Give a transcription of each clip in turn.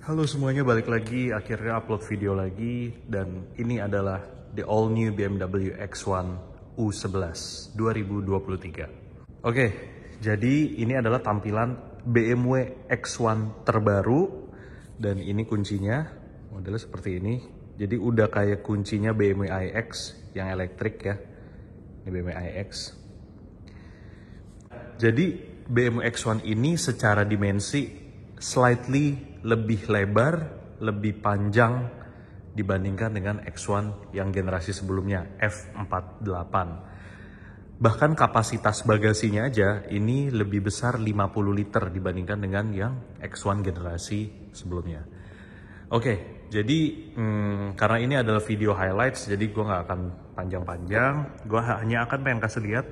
Halo semuanya, balik lagi, akhirnya upload video lagi. Dan ini adalah the all new BMW X1 U11 2023. Oke, jadi ini adalah tampilan BMW X1 terbaru. Dan ini kuncinya, modelnya seperti ini. Jadi udah kayak kuncinya BMW iX yang elektrik ya. Ini BMW iX. Jadi BMW X1 ini secara dimensi slightly lebih lebar, lebih panjang dibandingkan dengan X1 yang generasi sebelumnya, F48. Bahkan kapasitas bagasinya aja ini lebih besar 50 liter dibandingkan dengan yang X1 generasi sebelumnya. Oke, jadi karena ini adalah video highlights, jadi gue nggak akan panjang-panjang. Gue hanya akan pengen kasih lihat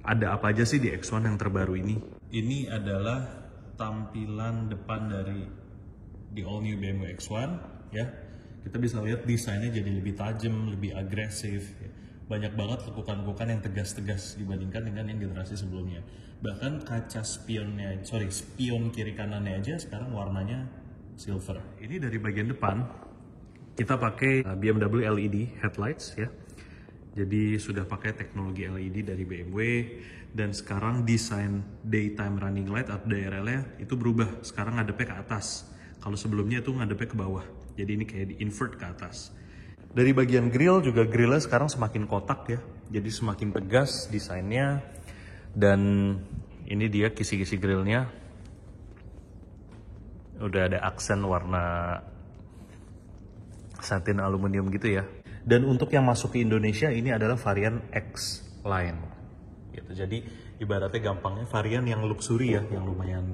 ada apa aja sih di X1 yang terbaru ini. Ini adalah tampilan depan dari di all new BMW X1 ya. Kita bisa lihat desainnya jadi lebih tajam, lebih agresif ya. Banyak banget lekukan-lekukan yang tegas-tegas dibandingkan dengan yang generasi sebelumnya. Bahkan kaca spion kiri kanannya aja sekarang warnanya silver. Ini dari bagian depan kita pakai BMW LED headlights ya. Jadi sudah pakai teknologi LED dari BMW, dan sekarang desain daytime running light atau DRL-nya itu berubah. Sekarang ngadepnya ke atas. Kalau sebelumnya itu ngadepnya ke bawah. Jadi ini kayak di invert ke atas. Dari bagian grill juga, grillnya sekarang semakin kotak ya. Jadi semakin tegas desainnya. Dan ini dia kisi-kisi grillnya. Udah ada aksen warna satin aluminium gitu ya. Dan untuk yang masuk ke Indonesia ini adalah varian X Line. Gitu. Jadi ibaratnya gampangnya varian yang luxury ya, yang lumayan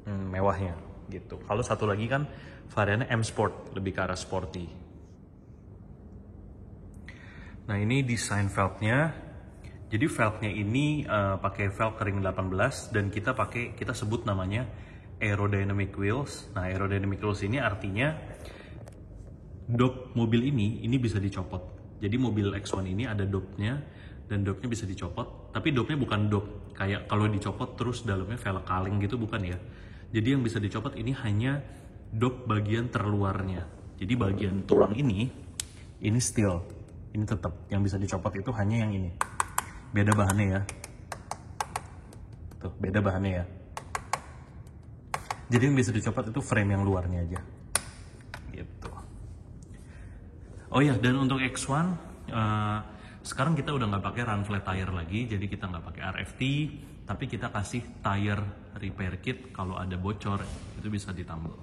mewahnya gitu. Kalau satu lagi kan variannya M Sport, lebih ke arah sporty. Nah ini desain velgnya. Jadi velgnya ini pakai velg ring 18 dan kita sebut namanya aerodynamic wheels. Nah aerodynamic wheels ini artinya dop mobil ini bisa dicopot. Jadi mobil X1 ini ada dopnya dan dopnya bisa dicopot. Tapi dopnya bukan dop kayak kalau dicopot terus dalamnya velg kaleng gitu, bukan ya. Jadi yang bisa dicopot ini hanya dop bagian terluarnya. Jadi bagian tulang ini steel. Ini tetap yang bisa dicopot itu hanya yang ini. Beda bahannya ya. Tuh, beda bahannya ya. Jadi yang bisa dicopot itu frame yang luarnya aja. Gitu. Oh ya, dan untuk X1 sekarang kita udah nggak pakai run flat tire lagi, jadi kita nggak pakai RFT, tapi kita kasih tire repair kit. Kalau ada bocor itu bisa ditambal.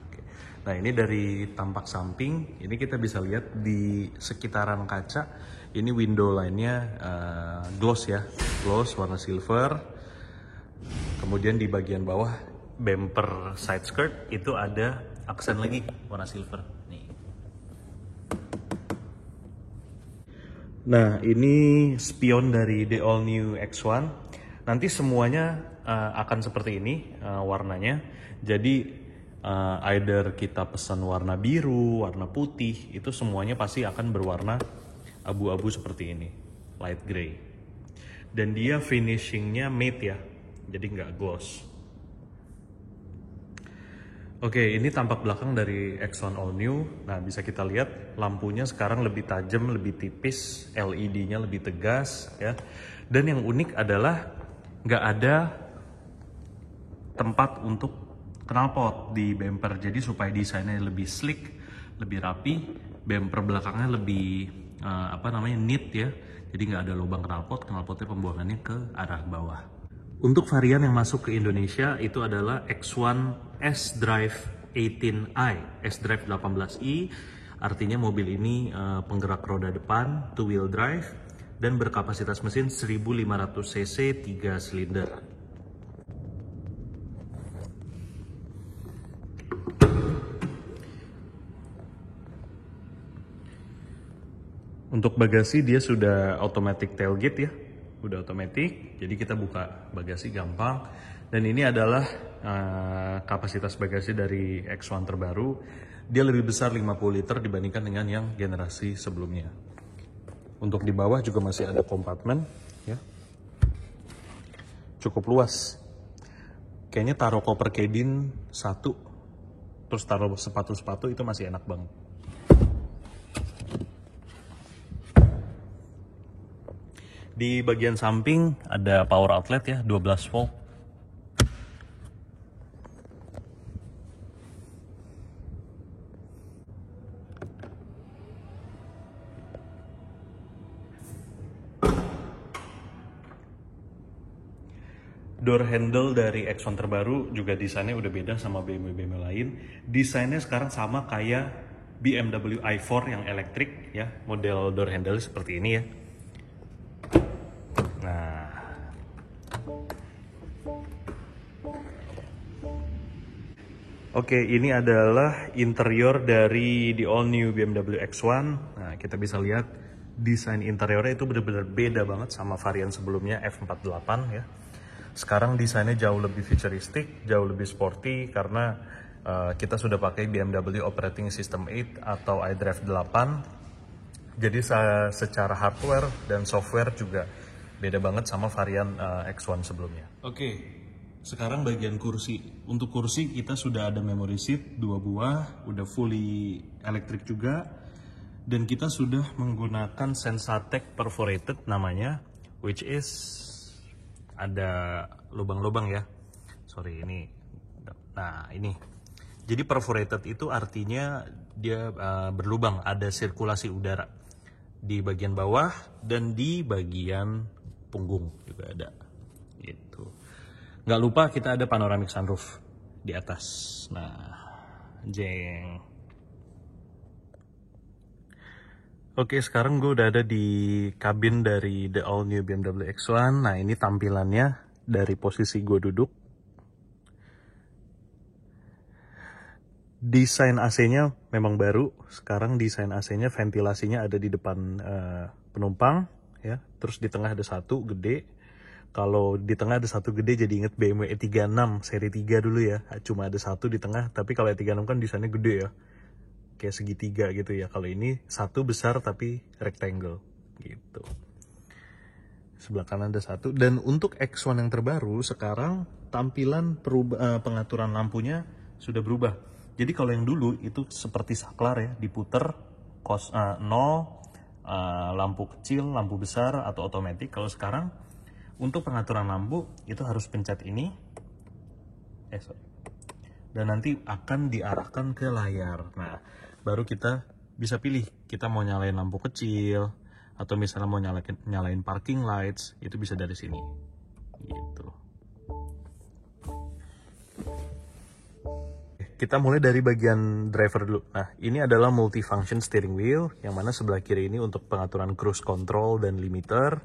Oke. Nah ini dari tampak samping, ini kita bisa lihat di sekitaran kaca, ini window line-nya gloss ya, gloss warna silver. Kemudian di bagian bawah bumper side skirt itu ada aksen lagi warna silver. Nih. Nah ini spion dari the all new X1. Nanti semuanya akan seperti ini warnanya. Jadi either kita pesan warna biru, warna putih, itu semuanya pasti akan berwarna abu-abu seperti ini, light gray. Dan dia finishingnya matte ya, jadi nggak gloss. Oke, ini tampak belakang dari X1 All New. Nah, bisa kita lihat lampunya sekarang lebih tajam, lebih tipis, LED-nya lebih tegas ya. Dan yang unik adalah nggak ada tempat untuk knalpot di bumper. Jadi supaya desainnya lebih sleek, lebih rapi, bumper belakangnya lebih neat ya. Jadi nggak ada lubang knalpotnya pembuangannya ke arah bawah. Untuk varian yang masuk ke Indonesia itu adalah X1 S-Drive 18i, S-Drive 18i, artinya mobil ini penggerak roda depan, two wheel drive, dan berkapasitas mesin 1500 cc 3 silinder. Untuk bagasi dia sudah automatic tailgate ya. Udah otomatis, jadi kita buka bagasi gampang. Dan ini adalah kapasitas bagasi dari X1 terbaru. Dia lebih besar 50 liter dibandingkan dengan yang generasi sebelumnya. Untuk di bawah juga masih ada kompartemen ya. Cukup luas. Kayaknya taruh koper cabin satu, terus taruh sepatu-sepatu itu masih enak banget. Di bagian samping ada power outlet ya, 12 volt. Door handle dari X1 terbaru juga desainnya udah beda sama BMW lain. Desainnya sekarang sama kayak BMW i4 yang elektrik ya, model door handle seperti ini ya. Nah, oke, ini adalah interior dari the all new BMW X1. Nah, kita bisa lihat desain interiornya itu benar-benar beda banget sama varian sebelumnya F48 ya. Sekarang desainnya jauh lebih futuristik, jauh lebih sporty karena kita sudah pakai BMW Operating System 8 atau iDrive 8. Jadi secara hardware dan software juga beda banget sama varian X1 sebelumnya. Oke, sekarang bagian kursi. Untuk kursi kita sudah ada memory seat 2 buah, udah fully elektrik juga. Dan kita sudah menggunakan Sensatec perforated namanya, which is ada lubang-lubang ya. Sorry ini. Nah ini. Jadi perforated itu artinya dia berlubang, ada sirkulasi udara di bagian bawah dan di bagian punggung juga ada. Gitu. Nggak lupa kita ada panoramic sunroof di atas. Nah, jeng. Oke, sekarang gue udah ada di kabin dari the all new BMW X1. Nah, ini tampilannya dari posisi gue duduk. Desain AC-nya memang baru. Sekarang desain AC-nya ventilasinya ada di depan penumpang, ya. Terus di tengah ada satu gede. Kalau di tengah ada satu gede jadi inget BMW E36 seri 3 dulu ya. Cuma ada satu di tengah. Tapi kalau E36 kan desainnya gede ya. Kayak segitiga gitu ya. Kalau ini satu besar tapi rectangle gitu. Sebelah kanan ada satu. Dan untuk X1 yang terbaru sekarang tampilan pengaturan lampunya sudah berubah. Jadi kalau yang dulu itu seperti saklar ya, diputer 0, lampu kecil, lampu besar atau otomatis. Kalau sekarang untuk pengaturan lampu itu harus pencet ini. Dan nanti akan diarahkan ke layar. Nah, baru kita bisa pilih kita mau nyalain lampu kecil atau misalnya mau nyalain parking lights, itu bisa dari sini gitu. Kita mulai dari bagian driver dulu. Nah, ini adalah multifunction steering wheel yang mana sebelah kiri ini untuk pengaturan cruise control dan limiter.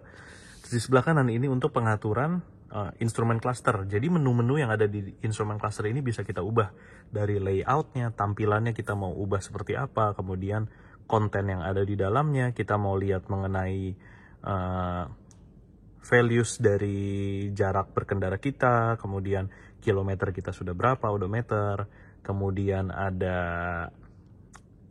Terus di sebelah kanan ini untuk pengaturan instrumen cluster. Jadi menu-menu yang ada di instrumen cluster ini bisa kita ubah dari layoutnya, tampilannya kita mau ubah seperti apa, kemudian konten yang ada di dalamnya, kita mau lihat mengenai values dari jarak berkendara kita, kemudian kilometer kita sudah berapa, odometer, kemudian ada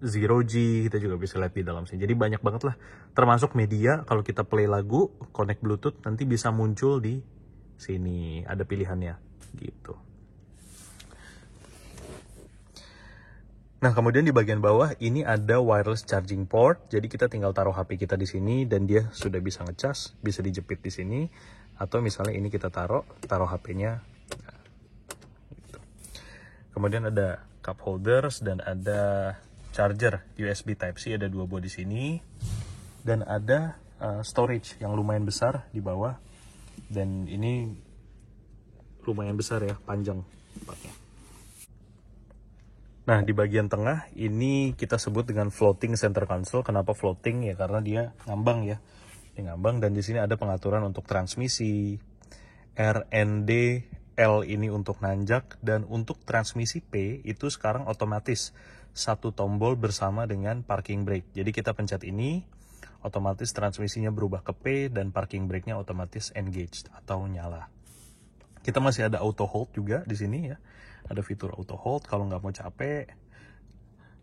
0G, kita juga bisa lihat di dalam sini. Jadi banyak banget lah, termasuk media. Kalau kita play lagu, connect Bluetooth, nanti bisa muncul di sini, ada pilihannya gitu. Nah, kemudian di bagian bawah ini ada wireless charging port. Jadi kita tinggal taruh HP kita di sini dan dia sudah bisa ngecas, bisa dijepit di sini. Atau misalnya ini kita taruh HP-nya. Nah, gitu. Kemudian ada cup holders dan ada charger USB Type-C, ada 2 buah di sini. Dan ada storage yang lumayan besar di bawah. Dan ini lumayan besar ya, panjang tempatnya. Nah, di bagian tengah ini kita sebut dengan floating center console. Kenapa floating? Ya karena dia ngambang ya. Dia ngambang, dan di sini ada pengaturan untuk transmisi. RND L ini untuk nanjak, dan untuk transmisi P itu sekarang otomatis. Satu tombol bersama dengan parking brake. Jadi kita pencet ini, otomatis transmisinya berubah ke P dan parking brake-nya otomatis engaged atau nyala. Kita masih ada auto hold juga di sini ya. Ada fitur auto hold kalau nggak mau capek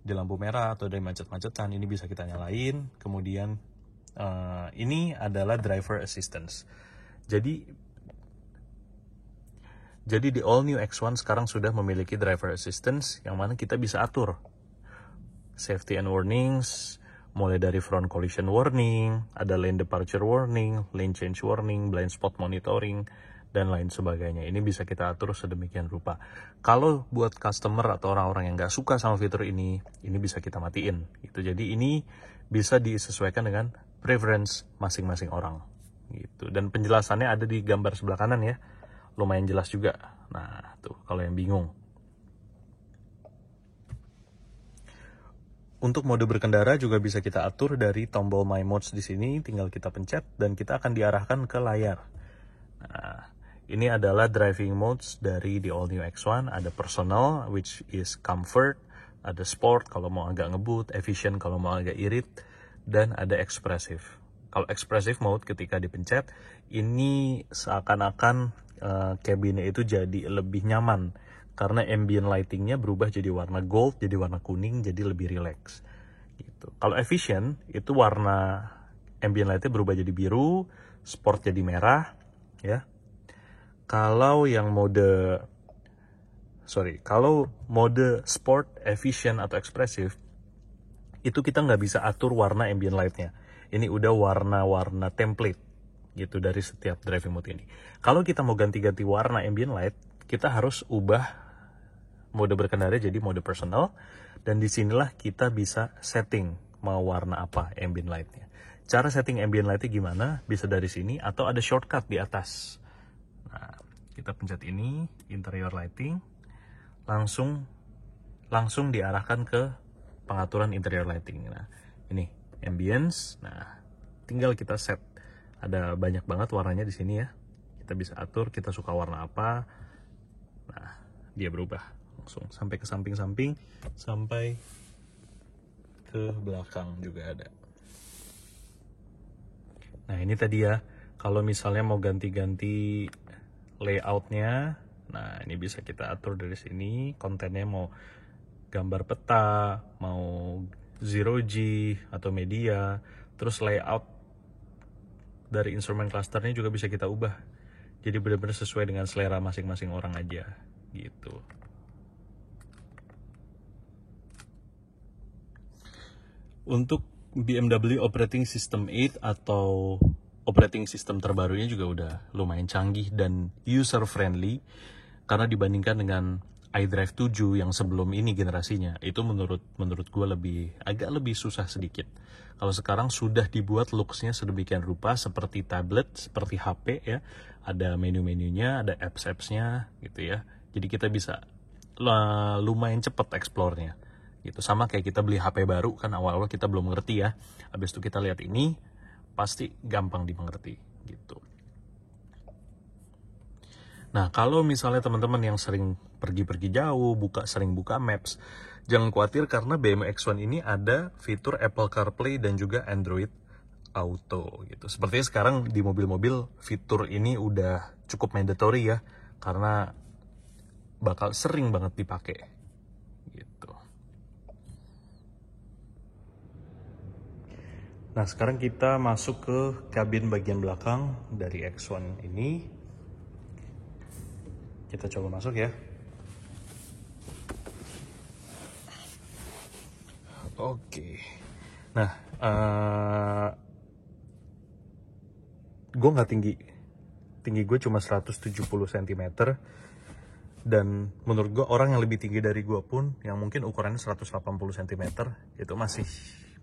di lampu merah atau dari macet-macetan, ini bisa kita nyalain. Kemudian ini adalah driver assistance. Jadi Jadi di all new X1 sekarang sudah memiliki driver assistance yang mana kita bisa atur safety and warnings, mulai dari front collision warning, ada lane departure warning, lane change warning, blind spot monitoring, dan lain sebagainya. Ini bisa kita atur sedemikian rupa. Kalau buat customer atau orang-orang yang nggak suka sama fitur ini bisa kita matiin. Gitu. Jadi ini bisa disesuaikan dengan preference masing-masing orang. Gitu. Dan penjelasannya ada di gambar sebelah kanan ya. Lumayan jelas juga. Nah, tuh kalau yang bingung. Untuk mode berkendara juga bisa kita atur dari tombol My Modes di sini, tinggal kita pencet dan kita akan diarahkan ke layar. Nah, ini adalah driving modes dari the all new X1. Ada personal, which is comfort, ada sport kalau mau agak ngebut, efficient kalau mau agak irit, dan ada expressive. Kalau expressive mode ketika dipencet, ini seakan-akan cabinnya itu jadi lebih nyaman karena ambient lightingnya berubah jadi warna gold, jadi warna kuning, jadi lebih relax gitu. Kalau efficient itu warna ambient lightnya berubah jadi biru, sport jadi merah ya. Kalau mode sport, efficient atau expressive itu kita nggak bisa atur warna ambient lightnya. Ini udah warna-warna template gitu dari setiap driving mode ini. Kalau kita mau ganti-ganti warna ambient light, kita harus ubah mode berkendara jadi mode personal, dan disinilah kita bisa setting mau warna apa ambient lightnya. Cara setting ambient lightnya gimana? Bisa dari sini atau ada shortcut di atas. Nah, kita pencet ini, interior lighting, langsung diarahkan ke pengaturan interior lighting. Nah, ini ambience. Nah, tinggal kita set. Ada banyak banget warnanya di sini ya. Kita bisa atur kita suka warna apa. Nah, dia berubah langsung sampai ke samping-samping, sampai ke belakang juga ada. Nah, ini tadi ya, kalau misalnya mau ganti-ganti layoutnya, nah ini bisa kita atur dari sini. Kontennya mau gambar peta, mau zero G atau media, terus layout dari instrument clusternya juga bisa kita ubah. Jadi benar-benar sesuai dengan selera masing-masing orang aja gitu. Untuk BMW Operating System 8 atau operating system terbarunya juga udah lumayan canggih dan user friendly, karena dibandingkan dengan iDrive 7 yang sebelum ini generasinya, itu menurut gue agak lebih susah sedikit. Kalau sekarang sudah dibuat looks-nya sedemikian rupa seperti tablet, seperti HP ya, ada menu-menunya, ada apps-appsnya gitu ya. Jadi kita bisa lumayan cepat explore-nya gitu. Sama kayak kita beli HP baru kan, awal-awal kita belum ngerti ya. Habis itu kita lihat ini, pasti gampang dimengerti gitu. Nah, kalau misalnya teman-teman yang sering pergi-pergi jauh, sering buka Maps, jangan khawatir karena BMW X1 ini ada fitur Apple CarPlay dan juga Android Auto gitu. Sepertinya sekarang di mobil-mobil fitur ini udah cukup mandatory ya, karena bakal sering banget dipakai gitu. Nah, sekarang kita masuk ke kabin bagian belakang dari X1 ini. Kita coba masuk ya. Oke. Nah, gue nggak tinggi gue cuma 170 cm, dan menurut gue orang yang lebih tinggi dari gue pun, yang mungkin ukurannya 180 cm, itu masih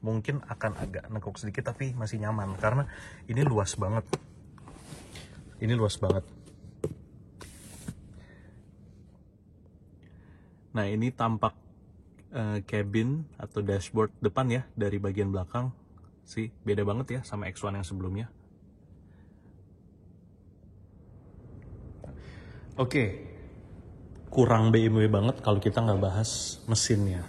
mungkin akan agak nekuk sedikit, tapi masih nyaman karena ini luas banget. Nah, ini tampak cabin atau dashboard depan ya dari bagian belakang sih, beda banget ya sama X1 yang sebelumnya. Oke, kurang BMW banget kalau kita nggak bahas mesinnya.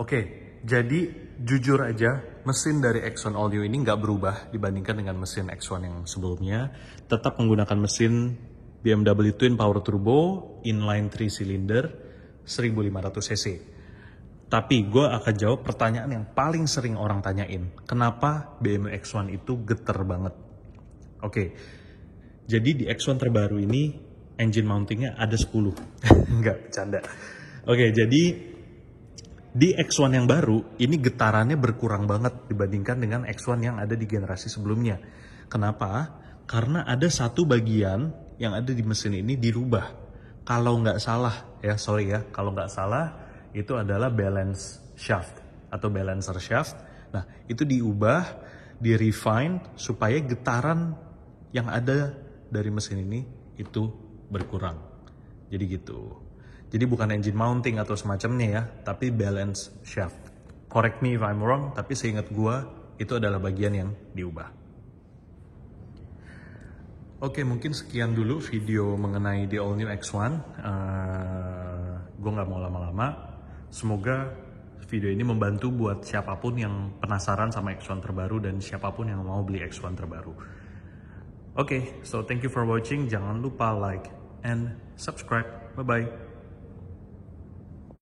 Oke, jadi jujur aja mesin dari X1 All New ini nggak berubah dibandingkan dengan mesin X1 yang sebelumnya. Tetap menggunakan mesin BMW Twin Power Turbo inline 3 cylinder 1500 cc. Tapi gue akan jawab pertanyaan yang paling sering orang tanyain. Kenapa BMW X1 itu geter banget? Oke, jadi di X1 terbaru ini engine mountingnya ada 10. Enggak, bercanda. Oke, jadi di X1 yang baru, ini getarannya berkurang banget dibandingkan dengan X1 yang ada di generasi sebelumnya. Kenapa? Karena ada satu bagian yang ada di mesin ini dirubah. Kalau nggak salah, kalau nggak salah, itu adalah balance shaft atau balancer shaft. Nah, itu diubah, di-refine supaya getaran yang ada dari mesin ini itu berkurang. Jadi gitu. Jadi bukan engine mounting atau semacamnya ya, tapi balance shaft. Correct me if I'm wrong, tapi seingat gua itu adalah bagian yang diubah. Oke, mungkin sekian dulu video mengenai the all new X1. Gue nggak mau lama-lama. Semoga video ini membantu buat siapapun yang penasaran sama X1 terbaru dan siapapun yang mau beli X1 terbaru. Oke, so thank you for watching. Jangan lupa like and subscribe. Bye-bye.